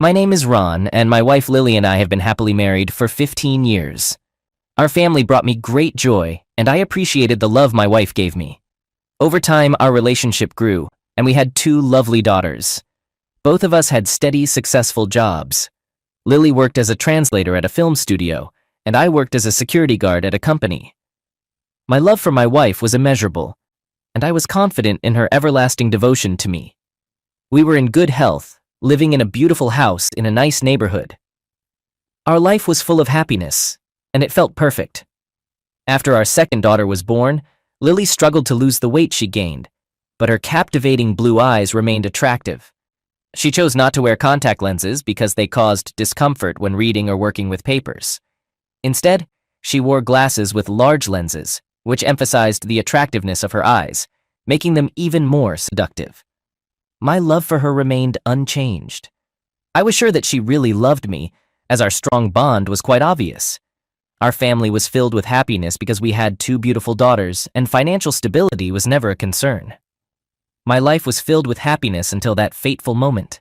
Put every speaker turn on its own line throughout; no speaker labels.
My name is Ron, and my wife Lily and I have been happily married for 15 years. Our family brought me great joy, and I appreciated the love my wife gave me. Over time, our relationship grew, and we had 2 lovely daughters. Both of us had steady, successful jobs. Lily worked as a translator at a film studio, and I worked as a security guard at a company. My love for my wife was immeasurable, and I was confident in her everlasting devotion to me. We were in good health, living in a beautiful house in a nice neighborhood. Our life was full of happiness, and it felt perfect. After our second daughter was born, Lily struggled to lose the weight she gained, but her captivating blue eyes remained attractive. She chose not to wear contact lenses because they caused discomfort when reading or working with papers. Instead, she wore glasses with large lenses, which emphasized the attractiveness of her eyes, making them even more seductive. My love for her remained unchanged. I was sure that she really loved me, as our strong bond was quite obvious. Our family was filled with happiness because we had 2 beautiful daughters, and financial stability was never a concern. My life was filled with happiness until that fateful moment.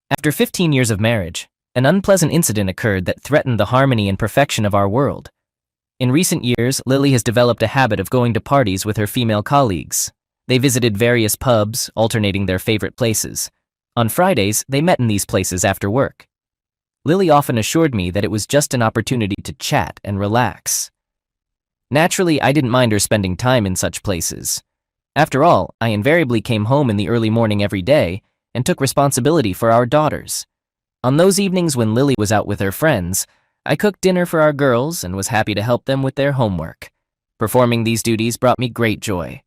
After 15 years of marriage, an unpleasant incident occurred that threatened the harmony and perfection of our world. In recent years, Lily has developed a habit of going to parties with her female colleagues. They visited various pubs, alternating their favorite places. On Fridays, they met in these places after work. Lily often assured me that it was just an opportunity to chat and relax. Naturally, I didn't mind her spending time in such places. After all, I invariably came home in the early morning every day and took responsibility for our daughters. On those evenings when Lily was out with her friends, I cooked dinner for our girls and was happy to help them with their homework. Performing these duties brought me great joy.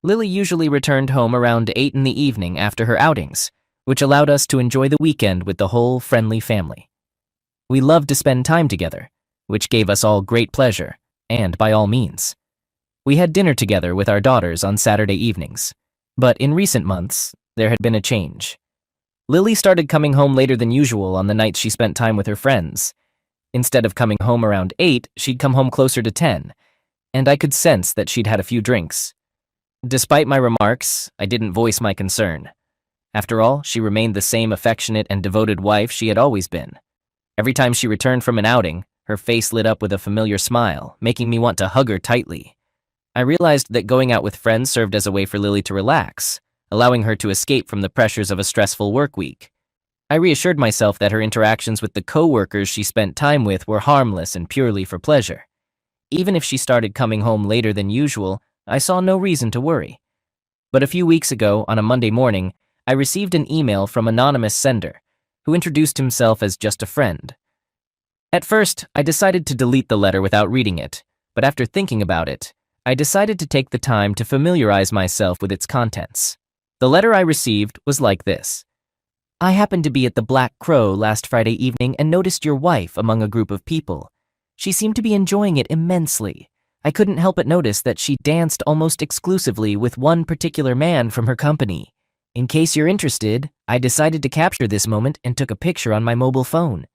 Lily usually returned home around 8 in the evening after her outings, which allowed us to enjoy the weekend with the whole friendly family. We loved to spend time together, which gave us all great pleasure, and by all means. We had dinner together with our daughters on Saturday evenings, but in recent months, there had been a change. Lily started coming home later than usual on the nights she spent time with her friends. Instead of coming home around 8, she'd come home closer to 10, and I could sense that she'd had a few drinks. Despite my remarks, I didn't voice my concern. After all, she remained the same affectionate and devoted wife she had always been. Every time she returned from an outing, her face lit up with a familiar smile, making me want to hug her tightly. I realized that going out with friends served as a way for Lily to relax, allowing her to escape from the pressures of a stressful work week. I reassured myself that her interactions with the co-workers she spent time with were harmless and purely for pleasure. Even if she started coming home later than usual, I saw no reason to worry. But a few weeks ago, on a Monday morning, I received an email from an anonymous sender, who introduced himself as just a friend. At first, I decided to delete the letter without reading it, but after thinking about it, I decided to take the time to familiarize myself with its contents. The letter I received was like this. I happened to be at the Black Crow last Friday evening and noticed your wife among a group of people. She seemed to be enjoying it immensely. I couldn't help but notice that she danced almost exclusively with one particular man from her company. In case you're interested, I decided to capture this moment and took a picture on my mobile phone.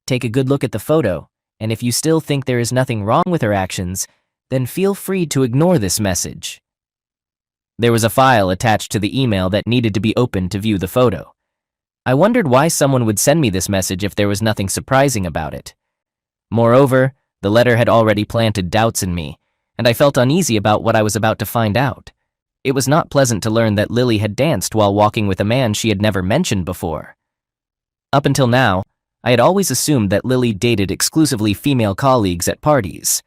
Take a good look at the photo, and if you still think there is nothing wrong with her actions, then feel free to ignore this message. There was a file attached to the email that needed to be opened to view the photo. I wondered why someone would send me this message if there was nothing surprising about it. Moreover, the letter had already planted doubts in me, and I felt uneasy about what I was about to find out. It was not pleasant to learn that Lily had danced while walking with a man she had never mentioned before. Up until now, I had always assumed that Lily dated exclusively female colleagues at parties.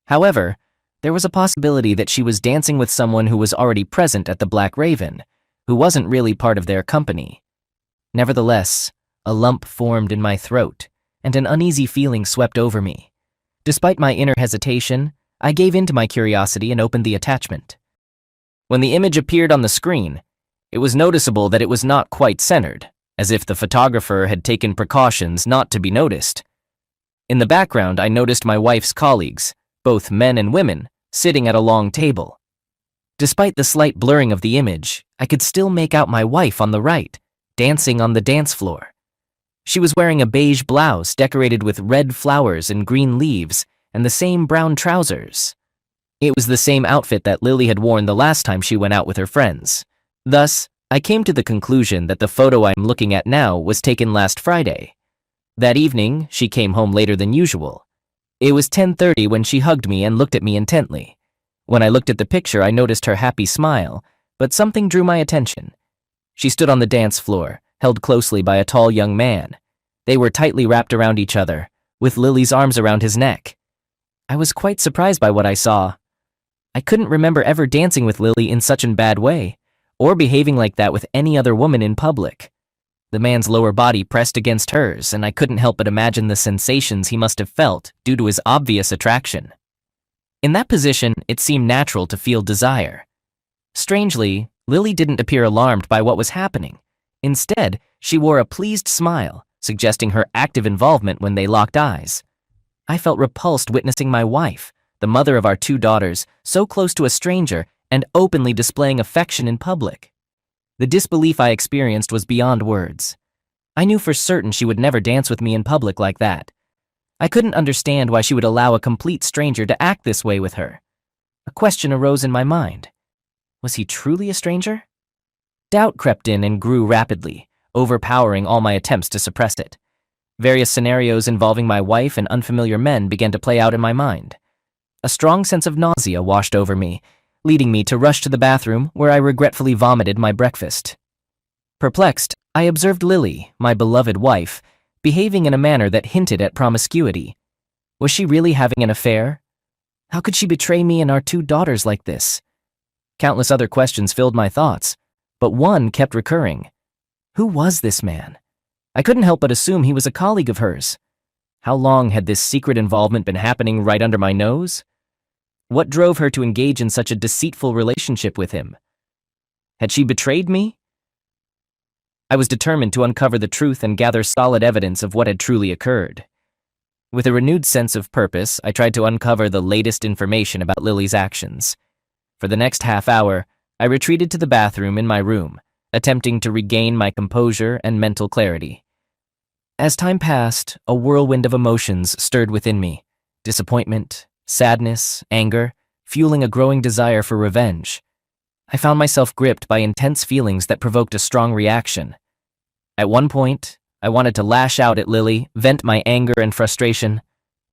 However, there was a possibility that she was dancing with someone who was already present at the Black Raven, who wasn't really part of their company. Nevertheless, a lump formed in my throat, and an uneasy feeling swept over me. Despite my inner hesitation, I gave in to my curiosity and opened the attachment. When the image appeared on the screen, it was noticeable that it was not quite centered, as if the photographer had taken precautions not to be noticed. In the background, I noticed my wife's colleagues, both men and women, sitting at a long table. Despite the slight blurring of the image, I could still make out my wife on the right, dancing on the dance floor. She was wearing a beige blouse decorated with red flowers and green leaves, and the same brown trousers. It was the same outfit that Lily had worn the last time she went out with her friends. Thus, I came to the conclusion that the photo I'm looking at now was taken last Friday. That evening, she came home later than usual. It was 10:30 when she hugged me and looked at me intently. When I looked at the picture, I noticed her happy smile, but something drew my attention. She stood on the dance floor, held closely by a tall young man. They were tightly wrapped around each other, with Lily's arms around his neck. I was quite surprised by what I saw. I couldn't remember ever dancing with Lily in such a bad way, or behaving like that with any other woman in public. The man's lower body pressed against hers, and I couldn't help but imagine the sensations he must have felt due to his obvious attraction. In that position, it seemed natural to feel desire. Strangely, Lily didn't appear alarmed by what was happening. Instead, she wore a pleased smile, suggesting her active involvement when they locked eyes. I felt repulsed witnessing my wife, the mother of our 2 daughters, so close to a stranger and openly displaying affection in public. The disbelief I experienced was beyond words. I knew for certain she would never dance with me in public like that. I couldn't understand why she would allow a complete stranger to act this way with her. A question arose in my mind. Was he truly a stranger? Doubt crept in and grew rapidly, overpowering all my attempts to suppress it. Various scenarios involving my wife and unfamiliar men began to play out in my mind. A strong sense of nausea washed over me, leading me to rush to the bathroom where I regretfully vomited my breakfast. Perplexed, I observed Lily, my beloved wife, behaving in a manner that hinted at promiscuity. Was she really having an affair? How could she betray me and our 2 daughters like this? Countless other questions filled my thoughts, but one kept recurring. Who was this man? I couldn't help but assume he was a colleague of hers. How long had this secret involvement been happening right under my nose? What drove her to engage in such a deceitful relationship with him? Had she betrayed me? I was determined to uncover the truth and gather solid evidence of what had truly occurred. With a renewed sense of purpose, I tried to uncover the latest information about Lily's actions. For the next half hour, I retreated to the bathroom in my room, attempting to regain my composure and mental clarity. As time passed, a whirlwind of emotions stirred within me. Disappointment, sadness, anger, fueling a growing desire for revenge. I found myself gripped by intense feelings that provoked a strong reaction. At one point, I wanted to lash out at Lily, vent my anger and frustration.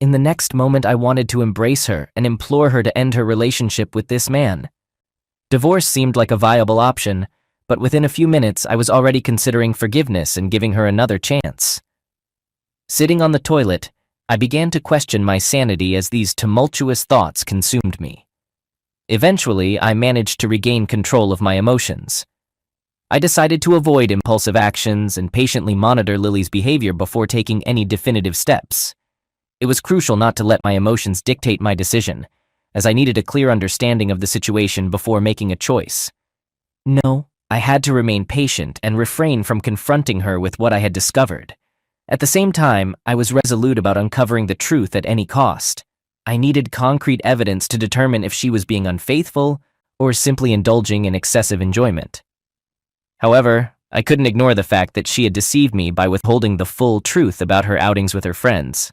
In the next moment, I wanted to embrace her and implore her to end her relationship with this man. Divorce seemed like a viable option, but within a few minutes, I was already considering forgiveness and giving her another chance. Sitting on the toilet, I began to question my sanity as these tumultuous thoughts consumed me. Eventually, I managed to regain control of my emotions. I decided to avoid impulsive actions and patiently monitor Lily's behavior before taking any definitive steps. It was crucial not to let my emotions dictate my decision, as I needed a clear understanding of the situation before making a choice. No, I had to remain patient and refrain from confronting her with what I had discovered. At the same time, I was resolute about uncovering the truth at any cost. I needed concrete evidence to determine if she was being unfaithful or simply indulging in excessive enjoyment. However, I couldn't ignore the fact that she had deceived me by withholding the full truth about her outings with her friends.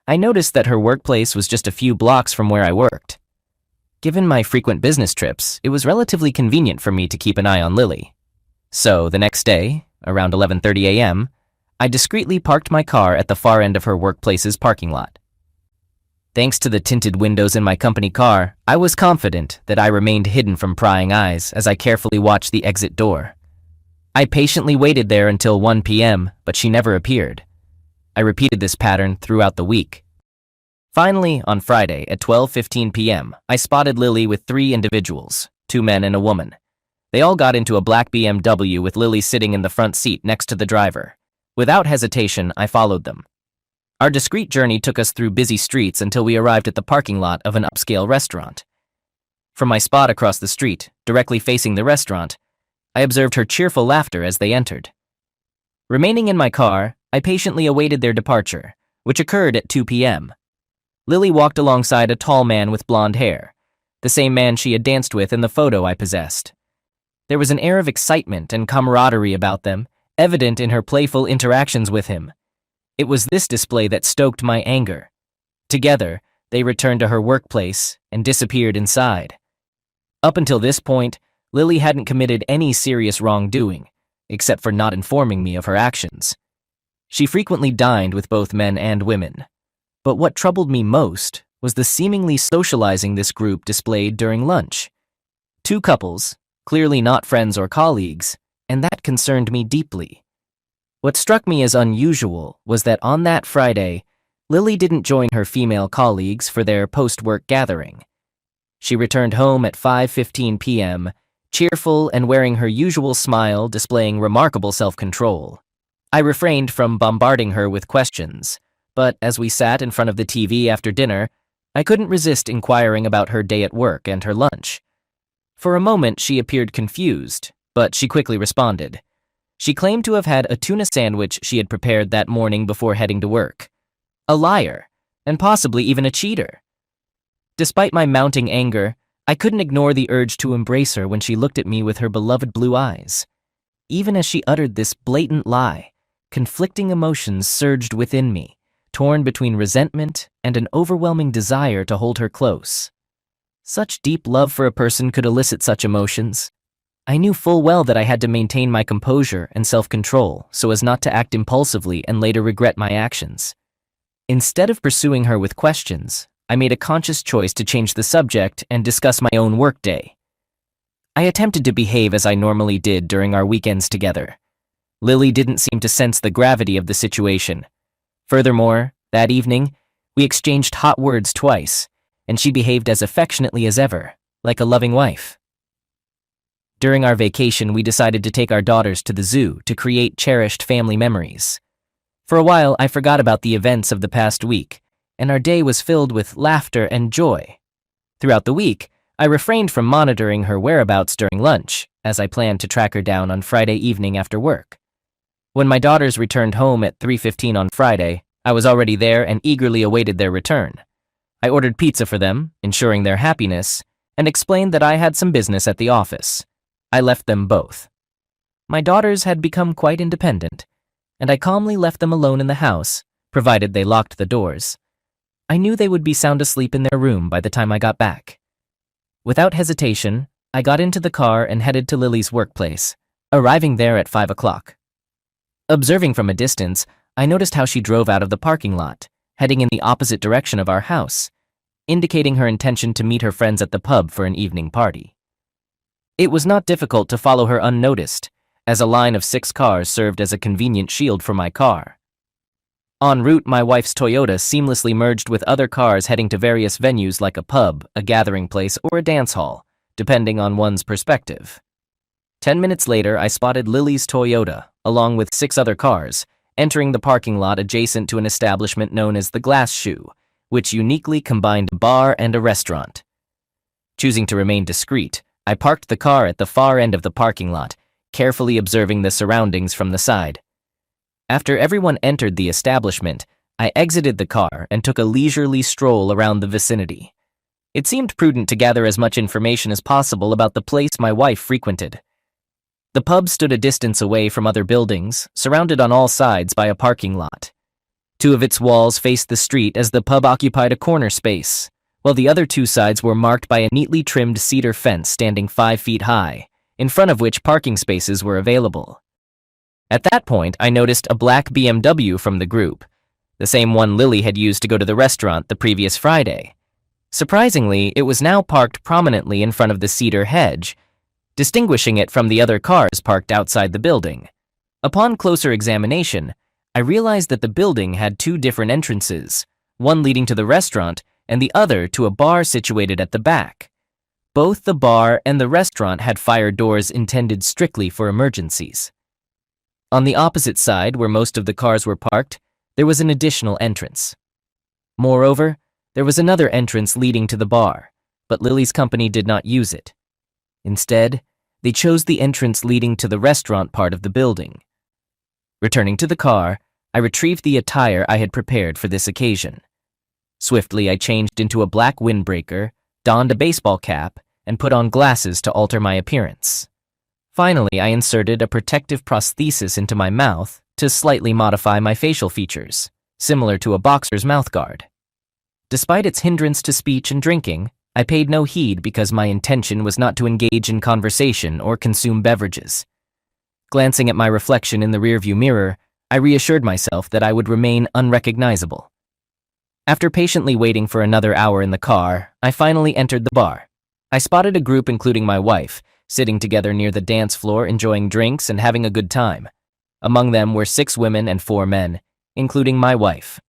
I noticed that her workplace was just a few blocks from where I worked. Given my frequent business trips, it was relatively convenient for me to keep an eye on Lily. So, the next day, around 11:30 a.m., I discreetly parked my car at the far end of her workplace's parking lot. Thanks to the tinted windows in my company car, I was confident that I remained hidden from prying eyes as I carefully watched the exit door. I patiently waited there until 1 p.m., but she never appeared. I repeated this pattern throughout the week. Finally, on Friday at 12:15 p.m., I spotted Lily with 3 individuals, 2 men and a woman. They all got into a black BMW with Lily sitting in the front seat next to the driver. Without hesitation, I followed them. Our discreet journey took us through busy streets until we arrived at the parking lot of an upscale restaurant. From my spot across the street, directly facing the restaurant, I observed her cheerful laughter as they entered. Remaining in my car, I patiently awaited their departure, which occurred at 2 p.m. Lily walked alongside a tall man with blonde hair, the same man she had danced with in the photo I possessed. There was an air of excitement and camaraderie about them, evident in her playful interactions with him. It was this display that stoked my anger. Together, they returned to her workplace and disappeared inside. Up until this point, Lily hadn't committed any serious wrongdoing, except for not informing me of her actions. She frequently dined with both men and women. But what troubled me most was the seemingly socializing this group displayed during lunch. Two couples, clearly not friends or colleagues, and that concerned me deeply. What struck me as unusual was that on that Friday, Lily didn't join her female colleagues for their post-work gathering. She returned home at 5:15 p.m., cheerful and wearing her usual smile, displaying remarkable self-control. I refrained from bombarding her with questions, but as we sat in front of the TV after dinner, I couldn't resist inquiring about her day at work and her lunch. For a moment, she appeared confused, but she quickly responded. She claimed to have had a tuna sandwich she had prepared that morning before heading to work. A liar, and possibly even a cheater. Despite my mounting anger, I couldn't ignore the urge to embrace her when she looked at me with her beloved blue eyes. Even as she uttered this blatant lie, conflicting emotions surged within me, torn between resentment and an overwhelming desire to hold her close. Such deep love for a person could elicit such emotions. I knew full well that I had to maintain my composure and self-control so as not to act impulsively and later regret my actions. Instead of pursuing her with questions, I made a conscious choice to change the subject and discuss my own workday. I attempted to behave as I normally did during our weekends together. Lily didn't seem to sense the gravity of the situation. Furthermore, that evening, we exchanged hot words twice, and she behaved as affectionately as ever, like a loving wife. During our vacation, we decided to take our daughters to the zoo to create cherished family memories. For a while, I forgot about the events of the past week, and our day was filled with laughter and joy. Throughout the week, I refrained from monitoring her whereabouts during lunch, as I planned to track her down on Friday evening after work. When my daughters returned home at 3:15 on Friday, I was already there and eagerly awaited their return. I ordered pizza for them, ensuring their happiness, and explained that I had some business at the office. I left them both. My daughters had become quite independent, and I calmly left them alone in the house, provided they locked the doors. I knew they would be sound asleep in their room by the time I got back. Without hesitation, I got into the car and headed to Lily's workplace, arriving there at 5 o'clock. Observing from a distance, I noticed how she drove out of the parking lot, heading in the opposite direction of our house, indicating her intention to meet her friends at the pub for an evening party. It was not difficult to follow her unnoticed, as a line of 6 cars served as a convenient shield for my car. En route, my wife's Toyota seamlessly merged with other cars heading to various venues like a pub, a gathering place, or a dance hall, depending on one's perspective. 10 minutes later, I spotted Lily's Toyota, along with 6 other cars, entering the parking lot adjacent to an establishment known as the Glass Shoe, which uniquely combined a bar and a restaurant. Choosing to remain discreet, I parked the car at the far end of the parking lot, carefully observing the surroundings from the side. After everyone entered the establishment, I exited the car and took a leisurely stroll around the vicinity. It seemed prudent to gather as much information as possible about the place my wife frequented. The pub stood a distance away from other buildings, surrounded on all sides by a parking lot. 2 of its walls faced the street as the pub occupied a corner space, while the other 2 sides were marked by a neatly trimmed cedar fence standing 5 feet high, in front of which parking spaces were available. At that point, I noticed a black BMW from the group, the same one Lily had used to go to the restaurant the previous Friday. Surprisingly, it was now parked prominently in front of the cedar hedge, distinguishing it from the other cars parked outside the building. Upon closer examination, I realized that the building had 2 different entrances, one leading to the restaurant and the other to a bar situated at the back. Both the bar and the restaurant had fire doors intended strictly for emergencies. On the opposite side, where most of the cars were parked, there was an additional entrance. Moreover, there was another entrance leading to the bar, but Lily's company did not use it. Instead, they chose the entrance leading to the restaurant part of the building. Returning to the car, I retrieved the attire I had prepared for this occasion. Swiftly, I changed into a black windbreaker, donned a baseball cap, and put on glasses to alter my appearance. Finally, I inserted a protective prosthesis into my mouth to slightly modify my facial features, similar to a boxer's mouthguard. Despite its hindrance to speech and drinking, I paid no heed because my intention was not to engage in conversation or consume beverages. Glancing at my reflection in the rearview mirror, I reassured myself that I would remain unrecognizable. After patiently waiting for another hour in the car, I finally entered the bar. I spotted a group including my wife, sitting together near the dance floor enjoying drinks and having a good time. Among them were 6 women and 4 men, including my wife.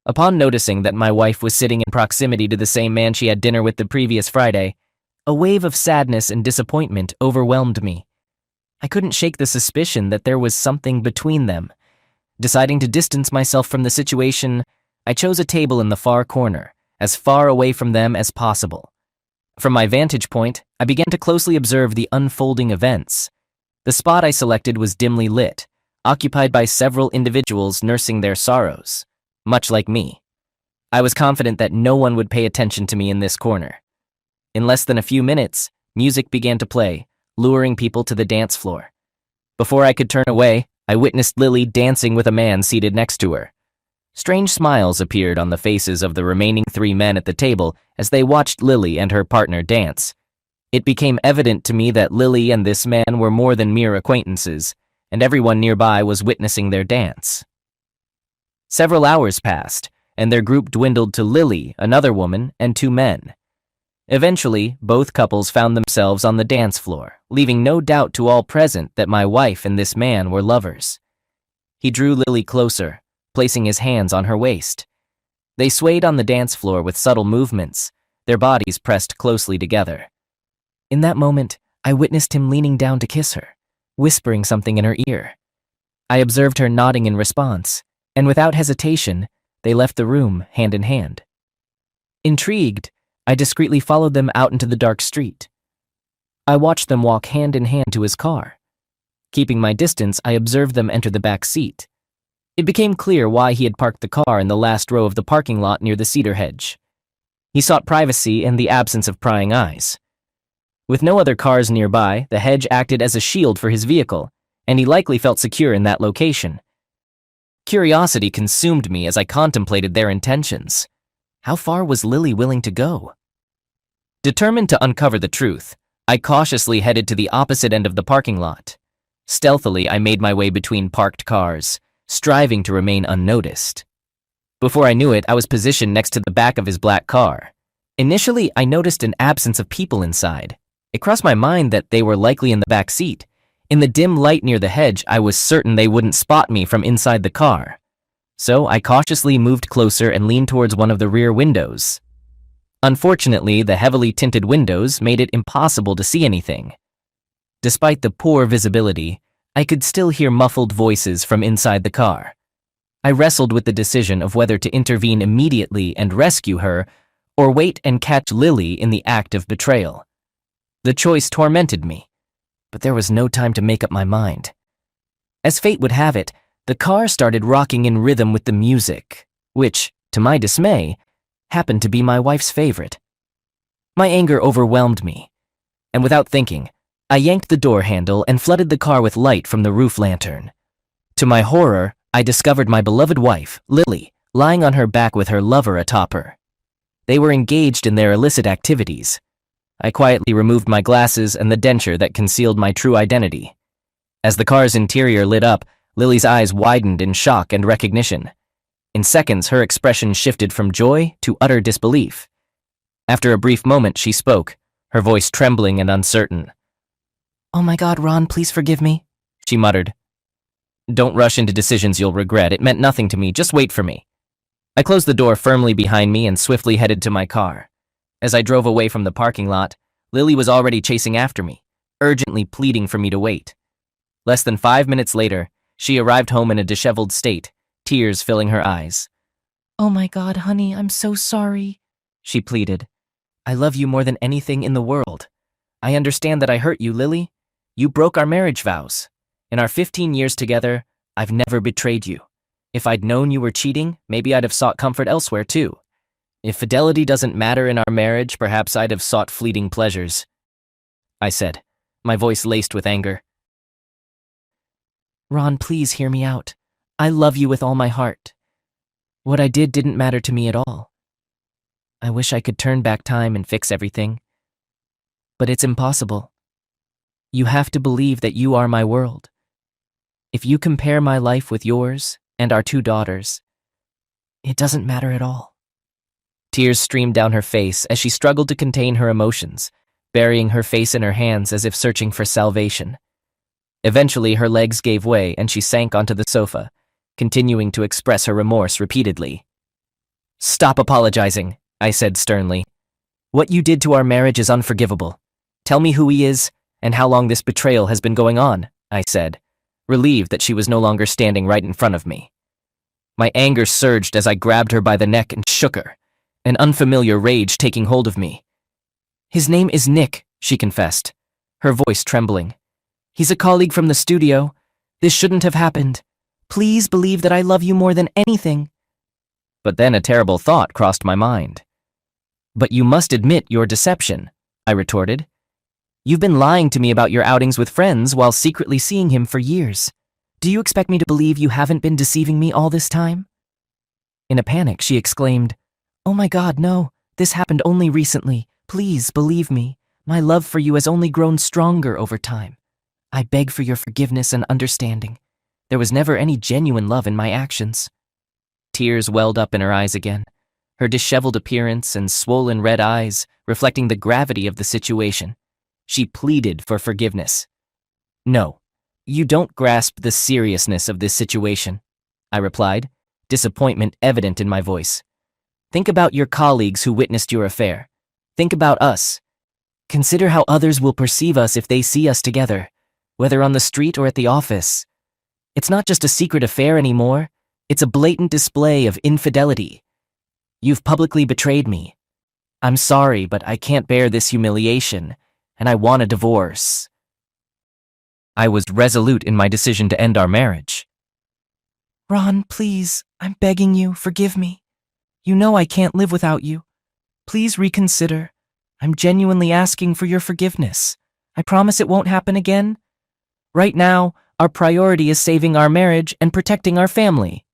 Upon noticing that my wife was sitting in proximity to the same man she had dinner with the previous Friday, a wave of sadness and disappointment overwhelmed me. I couldn't shake the suspicion that there was something between them. Deciding to distance myself from the situation, I chose a table in the far corner, as far away from them as possible. From my vantage point, I began to closely observe the unfolding events. The spot I selected was dimly lit, occupied by several individuals nursing their sorrows, much like me. I was confident that no one would pay attention to me in this corner. In less than a few minutes, music began to play, luring people to the dance floor. Before I could turn away, I witnessed Lily dancing with a man seated next to her. Strange smiles appeared on the faces of the remaining 3 men at the table as they watched Lily and her partner dance. It became evident to me that Lily and this man were more than mere acquaintances, and everyone nearby was witnessing their dance. Several hours passed, and their group dwindled to Lily, another woman, and 2 men. Eventually, both couples found themselves on the dance floor, leaving no doubt to all present that my wife and this man were lovers. He drew Lily closer, placing his hands on her waist. They swayed on the dance floor with subtle movements, their bodies pressed closely together. In that moment, I witnessed him leaning down to kiss her, whispering something in her ear. I observed her nodding in response, and without hesitation, they left the room hand in hand. Intrigued, I discreetly followed them out into the dark street. I watched them walk hand in hand to his car. Keeping my distance, I observed them enter the back seat. It became clear why he had parked the car in the last row of the parking lot near the cedar hedge. He sought privacy and the absence of prying eyes. With no other cars nearby, the hedge acted as a shield for his vehicle, and he likely felt secure in that location. Curiosity consumed me as I contemplated their intentions. How far was Lily willing to go? Determined to uncover the truth, I cautiously headed to the opposite end of the parking lot. Stealthily, I made my way between parked cars, striving to remain unnoticed. Before I knew it, I was positioned next to the back of his black car. Initially, I noticed an absence of people inside. It crossed my mind that they were likely in the back seat. In the dim light near the hedge, I was certain they wouldn't spot me from inside the car. So I cautiously moved closer and leaned towards one of the rear windows. Unfortunately, the heavily tinted windows made it impossible to see anything. Despite the poor visibility, I could still hear muffled voices from inside the car. I wrestled with the decision of whether to intervene immediately and rescue her, or wait and catch Lily in the act of betrayal. The choice tormented me, but there was no time to make up my mind. As fate would have it, the car started rocking in rhythm with the music, which, to my dismay, happened to be my wife's favorite. My anger overwhelmed me, and without thinking, I yanked the door handle and flooded the car with light from the roof lantern. To my horror, I discovered my beloved wife, Lily, lying on her back with her lover atop her. They were engaged in their illicit activities. I quietly removed my glasses and the denture that concealed my true identity. As the car's interior lit up, Lily's eyes widened in shock and recognition. In seconds, her expression shifted from joy to utter disbelief. After a brief moment, she spoke, her voice trembling and uncertain. "Oh my God, Ron, please forgive me," she muttered. "Don't rush into decisions you'll regret. It meant nothing to me. Just wait for me." I closed the door firmly behind me and swiftly headed to my car. As I drove away from the parking lot, Lily was already chasing after me, urgently pleading for me to wait. Less than 5 minutes later, she arrived home in a disheveled state, tears filling her eyes. "Oh my God, honey, I'm so sorry," she pleaded. "I love you more than anything in the world. I understand that I hurt you, Lily. You broke our marriage vows. In our 15 years together, I've never betrayed you. If I'd known you were cheating, maybe I'd have sought comfort elsewhere too. If fidelity doesn't matter in our marriage, perhaps I'd have sought fleeting pleasures," I said, my voice laced with anger. "Ron, please hear me out. I love you with all my heart. What I did didn't matter to me at all. I wish I could turn back time and fix everything. But it's impossible. You have to believe that you are my world. If you compare my life with yours and our 2 daughters, it doesn't matter at all. Tears streamed down her face as she struggled to contain her emotions, burying her face in her hands as if searching for salvation. Eventually, her legs gave way and she sank onto the sofa, continuing to express her remorse repeatedly. "Stop apologizing," I said sternly. "What you did to our marriage is unforgivable. Tell me who he is and how long this betrayal has been going on," I said, relieved that she was no longer standing right in front of me. My anger surged as I grabbed her by the neck and shook her, an unfamiliar rage taking hold of me. "His name is Nick," she confessed, her voice trembling. "He's a colleague from the studio. This shouldn't have happened. Please believe that I love you more than anything." But then a terrible thought crossed my mind. "But you must admit your deception," I retorted. "You've been lying to me about your outings with friends while secretly seeing him for years. Do you expect me to believe you haven't been deceiving me all this time?" In a panic, she exclaimed, "Oh my God, no, this happened only recently. Please believe me. My love for you has only grown stronger over time. I beg for your forgiveness and understanding. There was never any genuine love in my actions." Tears welled up in her eyes again, her disheveled appearance and swollen red eyes reflecting the gravity of the situation. She pleaded for forgiveness. "No, you don't grasp the seriousness of this situation," I replied, disappointment evident in my voice. "Think about your colleagues who witnessed your affair. Think about us. Consider how others will perceive us if they see us together, whether on the street or at the office. It's not just a secret affair anymore. It's a blatant display of infidelity. You've publicly betrayed me. I'm sorry, but I can't bear this humiliation, and I want a divorce." I was resolute in my decision to end our marriage. "Ron, please, I'm begging you, forgive me. You know I can't live without you. Please reconsider. I'm genuinely asking for your forgiveness. I promise it won't happen again. Right now, our priority is saving our marriage and protecting our family."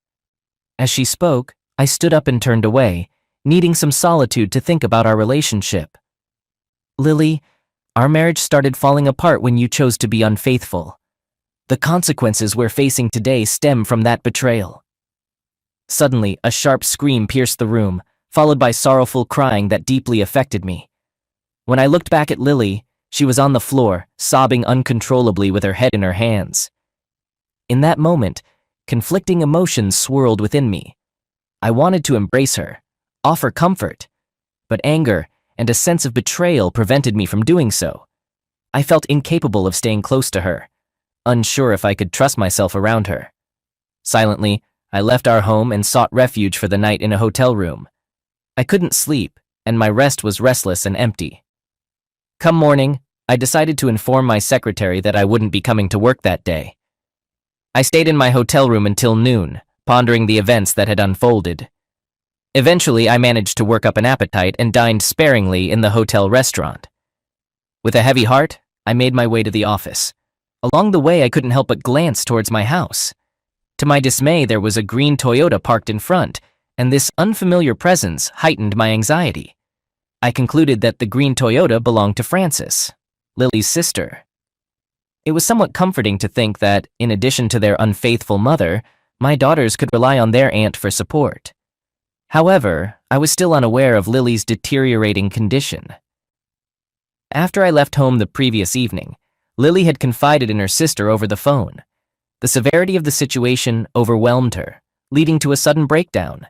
As she spoke, I stood up and turned away, needing some solitude to think about our relationship. "Lily, our marriage started falling apart when you chose to be unfaithful. The consequences we're facing today stem from that betrayal." Suddenly, a sharp scream pierced the room, followed by sorrowful crying that deeply affected me. When I looked back at Lily, she was on the floor, sobbing uncontrollably with her head in her hands. In that moment, conflicting emotions swirled within me. I wanted to embrace her, offer comfort, but anger and a sense of betrayal prevented me from doing so. I felt incapable of staying close to her, unsure if I could trust myself around her. Silently, I left our home and sought refuge for the night in a hotel room. I couldn't sleep, and my rest was restless and empty. Come morning, I decided to inform my secretary that I wouldn't be coming to work that day. I stayed in my hotel room until noon, pondering the events that had unfolded. Eventually, I managed to work up an appetite and dined sparingly in the hotel restaurant. With a heavy heart, I made my way to the office. Along the way, I couldn't help but glance towards my house. To my dismay, there was a green Toyota parked in front, and this unfamiliar presence heightened my anxiety. I concluded that the green Toyota belonged to Frances, Lily's sister. It was somewhat comforting to think that, in addition to their unfaithful mother, my daughters could rely on their aunt for support. However, I was still unaware of Lily's deteriorating condition. After I left home the previous evening, Lily had confided in her sister over the phone. The severity of the situation overwhelmed her, leading to a sudden breakdown.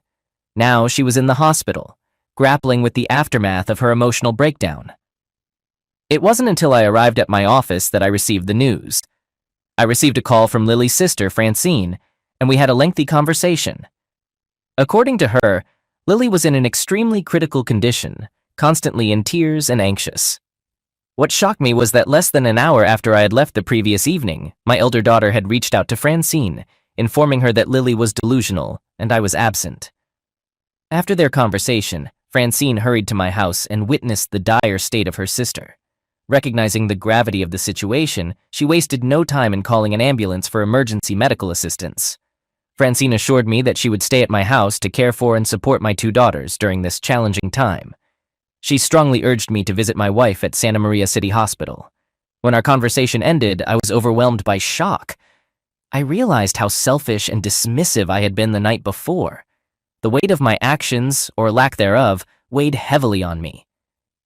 Now she was in the hospital, grappling with the aftermath of her emotional breakdown. It wasn't until I arrived at my office that I received the news. I received a call from Lily's sister, Francine, and we had a lengthy conversation. According to her, Lily was in an extremely critical condition, constantly in tears and anxious. What shocked me was that less than an hour after I had left the previous evening, my elder daughter had reached out to Francine, informing her that Lily was delusional and I was absent. After their conversation, Francine hurried to my house and witnessed the dire state of her sister. Recognizing the gravity of the situation, she wasted no time in calling an ambulance for emergency medical assistance. Francine assured me that she would stay at my house to care for and support my two daughters during this challenging time. She strongly urged me to visit my wife at Santa Maria City Hospital. When our conversation ended, I was overwhelmed by shock. I realized how selfish and dismissive I had been the night before. The weight of my actions, or lack thereof, weighed heavily on me.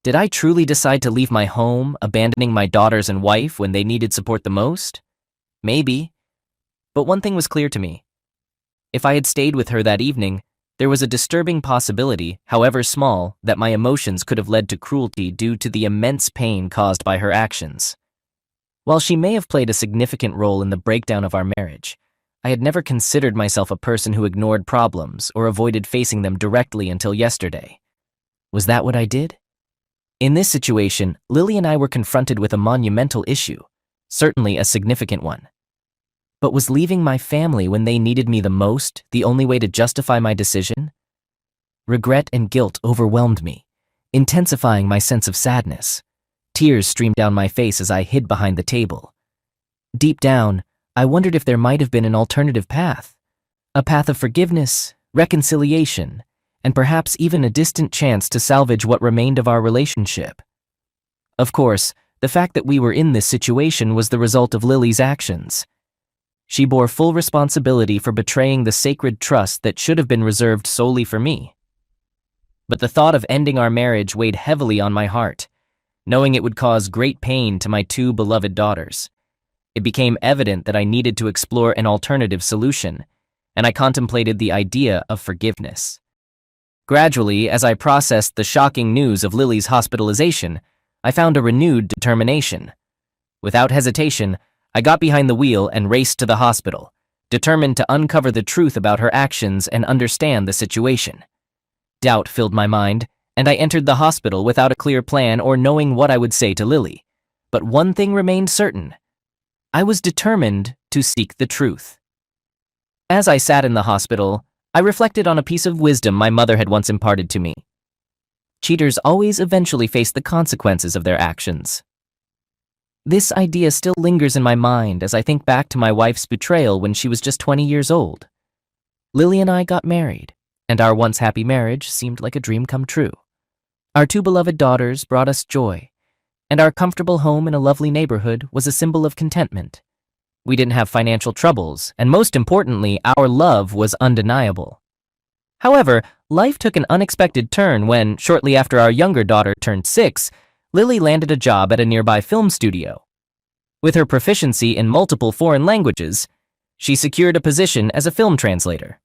Did I truly decide to leave my home, abandoning my daughters and wife when they needed support the most? Maybe. But one thing was clear to me. If I had stayed with her that evening, there was a disturbing possibility, however small, that my emotions could have led to cruelty due to the immense pain caused by her actions. While she may have played a significant role in the breakdown of our marriage, I had never considered myself a person who ignored problems or avoided facing them directly until yesterday. Was that what I did? In this situation, Lily and I were confronted with a monumental issue, certainly a significant one. But was leaving my family when they needed me the most the only way to justify my decision? Regret and guilt overwhelmed me, intensifying my sense of sadness. Tears streamed down my face as I hid behind the table. Deep down, I wondered if there might have been an alternative path. A path of forgiveness, reconciliation, and perhaps even a distant chance to salvage what remained of our relationship. Of course, the fact that we were in this situation was the result of Lily's actions. She bore full responsibility for betraying the sacred trust that should have been reserved solely for me. But the thought of ending our marriage weighed heavily on my heart, knowing it would cause great pain to my two beloved daughters. It became evident that I needed to explore an alternative solution, and I contemplated the idea of forgiveness. Gradually, as I processed the shocking news of Lily's hospitalization, I found a renewed determination. Without hesitation, I got behind the wheel and raced to the hospital, determined to uncover the truth about her actions and understand the situation. Doubt filled my mind, and I entered the hospital without a clear plan or knowing what I would say to Lily. But one thing remained certain. I was determined to seek the truth. As I sat in the hospital, I reflected on a piece of wisdom my mother had once imparted to me. Cheaters always eventually face the consequences of their actions. This idea still lingers in my mind as I think back to my wife's betrayal when she was just 20 years old. Lily and I got married, and our once happy marriage seemed like a dream come true. Our two beloved daughters brought us joy, and our comfortable home in a lovely neighborhood was a symbol of contentment. We didn't have financial troubles, and most importantly, our love was undeniable. However, life took an unexpected turn when, shortly after our younger daughter turned 6, Lily landed a job at a nearby film studio. With her proficiency in multiple foreign languages, she secured a position as a film translator.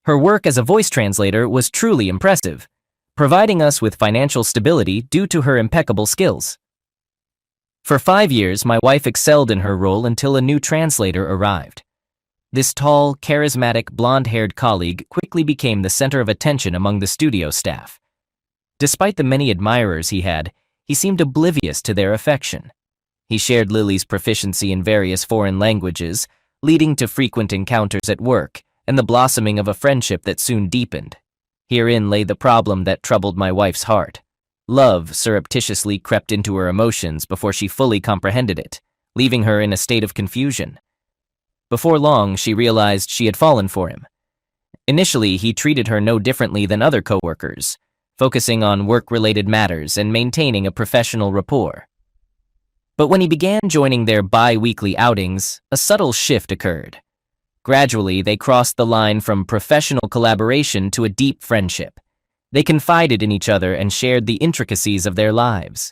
Her work as a voice translator was truly impressive, providing us with financial stability due to her impeccable skills. For 5 years, my wife excelled in her role until a new translator arrived. This tall, charismatic, blonde-haired colleague quickly became the center of attention among the studio staff. Despite the many admirers he had, he seemed oblivious to their affection. He shared Lily's proficiency in various foreign languages, leading to frequent encounters at work and the blossoming of a friendship that soon deepened. Herein lay the problem that troubled my wife's heart. Love surreptitiously crept into her emotions before she fully comprehended it, leaving her in a state of confusion. Before long, she realized she had fallen for him. Initially, he treated her no differently than other coworkers, focusing on work-related matters and maintaining a professional rapport. But when he began joining their bi-weekly outings, a subtle shift occurred. Gradually, they crossed the line from professional collaboration to a deep friendship. They confided in each other and shared the intricacies of their lives.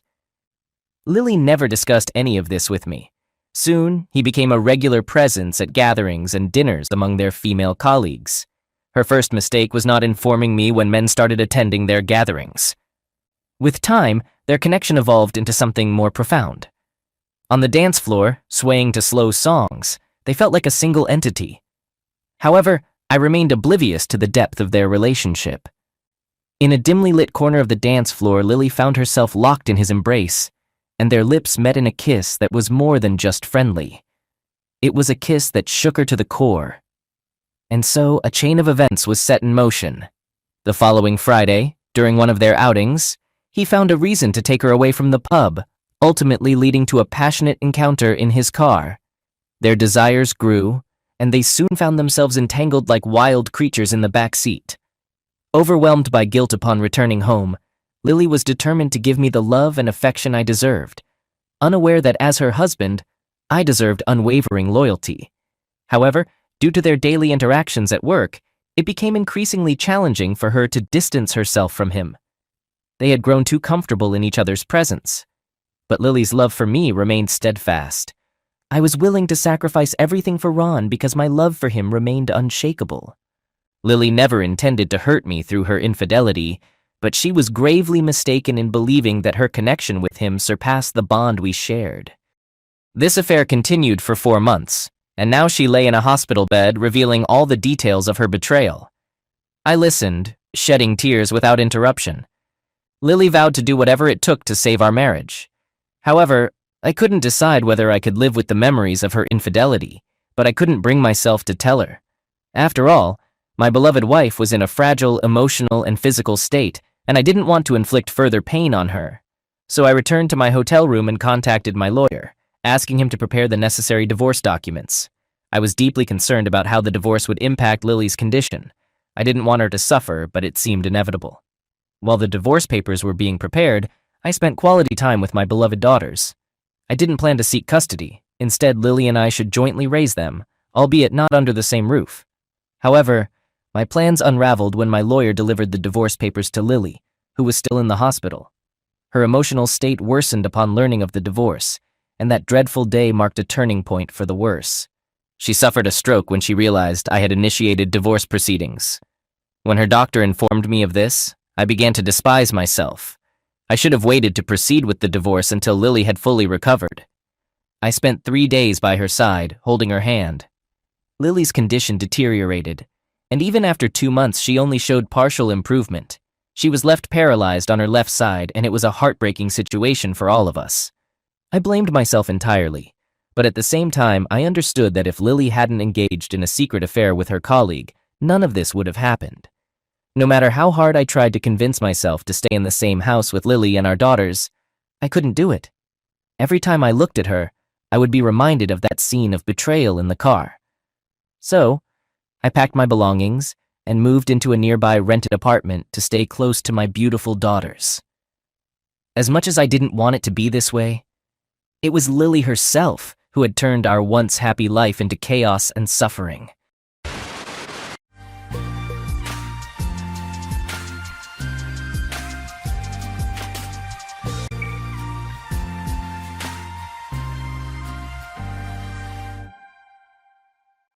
Lily never discussed any of this with me. Soon, he became a regular presence at gatherings and dinners among their female colleagues. Her first mistake was not informing me when men started attending their gatherings. With time, their connection evolved into something more profound. On the dance floor, swaying to slow songs, they felt like a single entity. However, I remained oblivious to the depth of their relationship. In a dimly lit corner of the dance floor, Lily found herself locked in his embrace, and their lips met in a kiss that was more than just friendly. It was a kiss that shook her to the core. And so a chain of events was set in motion. The following Friday, during one of their outings, he found a reason to take her away from the pub, ultimately leading to a passionate encounter in his car. Their desires grew, and they soon found themselves entangled like wild creatures in the back seat. Overwhelmed by guilt upon returning home, Lily was determined to give me the love and affection I deserved, unaware that as her husband, I deserved unwavering loyalty. However, due to their daily interactions at work, it became increasingly challenging for her to distance herself from him. They had grown too comfortable in each other's presence. But Lily's love for me remained steadfast. I was willing to sacrifice everything for Ron because my love for him remained unshakable. Lily never intended to hurt me through her infidelity, but she was gravely mistaken in believing that her connection with him surpassed the bond we shared. This affair continued for 4 months, and now she lay in a hospital bed revealing all the details of her betrayal. I listened, shedding tears without interruption. Lily vowed to do whatever it took to save our marriage. However, I couldn't decide whether I could live with the memories of her infidelity, but I couldn't bring myself to tell her. After all, my beloved wife was in a fragile emotional and physical state, and I didn't want to inflict further pain on her. So I returned to my hotel room and contacted my lawyer, asking him to prepare the necessary divorce documents. I was deeply concerned about how the divorce would impact Lily's condition. I didn't want her to suffer, but it seemed inevitable. While the divorce papers were being prepared, I spent quality time with my beloved daughters. I didn't plan to seek custody. Instead, Lily and I should jointly raise them, albeit not under the same roof. However, my plans unraveled when my lawyer delivered the divorce papers to Lily, who was still in the hospital. Her emotional state worsened upon learning of the divorce, and that dreadful day marked a turning point for the worse. She suffered a stroke when she realized I had initiated divorce proceedings. When her doctor informed me of this, I began to despise myself. I should have waited to proceed with the divorce until Lily had fully recovered. I spent 3 days by her side, holding her hand. Lily's condition deteriorated, and even after 2 months she only showed partial improvement. She was left paralyzed on her left side, and it was a heartbreaking situation for all of us. I blamed myself entirely, but at the same time I understood that if Lily hadn't engaged in a secret affair with her colleague, none of this would have happened. No matter how hard I tried to convince myself to stay in the same house with Lily and our daughters, I couldn't do it. Every time I looked at her, I would be reminded of that scene of betrayal in the car. So, I packed my belongings and moved into a nearby rented apartment to stay close to my beautiful daughters. As much as I didn't want it to be this way, it was Lily herself who had turned our once happy life into chaos and suffering.